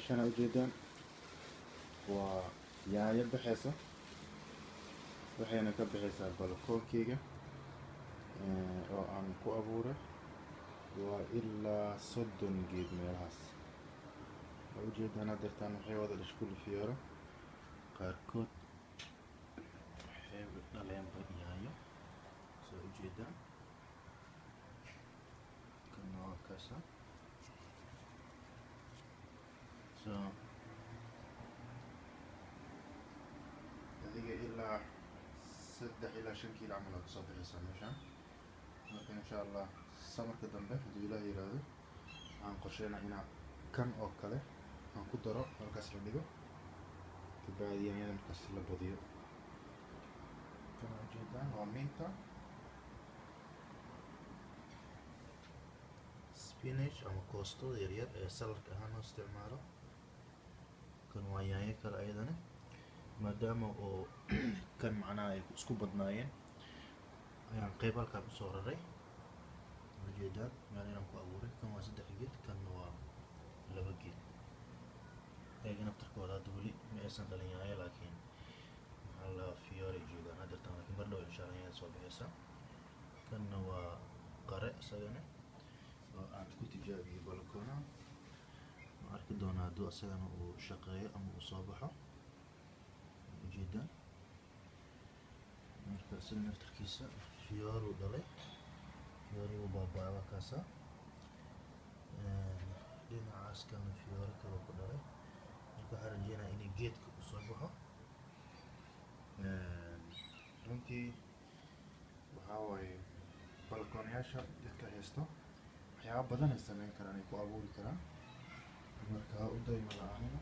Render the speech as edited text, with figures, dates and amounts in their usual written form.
meeshaan aad ujeedaan waa yaanyo bixaysa, waxayna ka bixaysaa balkoonkeyga oo aan ku abuuray waa ilaa 30 geed meelahaas. waa ujeedaan hadeertaan waxay wada dhashay kulli fiyooro, qaarkood waxay dhaleen yaanyo soo ujeedaan. kana waa kaasa adiga ilaa 3 ilaa 5 kiilo camal aad kasoo bixaysaa meeshaan. marka insha allah samarka dambe hadduu ilaah yiraahdo waxaan qorsheynaa inaan kan oo kale aan ku daro halkaas la dhigo, kabacdi yaanyada markaas la badiyo. kana ujeedaan waa minta, spinach ama koostada yaryar ee saladka ahaan loo isticmaalo. kan waa yaanyo kale ayadana, maadaama oo kan macnaha ay isku badnaayeen ayaan qayb halkaan usoo raray. ujeedaan meel inaan ku abuuray. kan waa 3 geed, kanna waa 2 geed. ayaga naftarkooda hadda weli ma aysan dhalin yaanyo, laakiin maxaa la fiyoore joogaan hadeertaan, laakiin mar dhow insha allah yaanyada soo bixaysa. kanna waa qare isagana oo aan ku tijaabiyey balkoona. waan arki doonaa hadduu isagana uu shaqeeyo ama uu soo baxo. ujeedaan marka sida naftarkiisa fiyooro dhalay, fiyooro uu baaba'ay kaasa. dhinacaas kana fiyooro kale ku dhalay. marka waxaan rajeynayaa inay geedka u soo baxo. runtii waxaa waaye balkoonyaasha dadka haysto waxyaaba badan ay sameyn karaan, ay ku abuuri karaan. marka u dayma la'aanina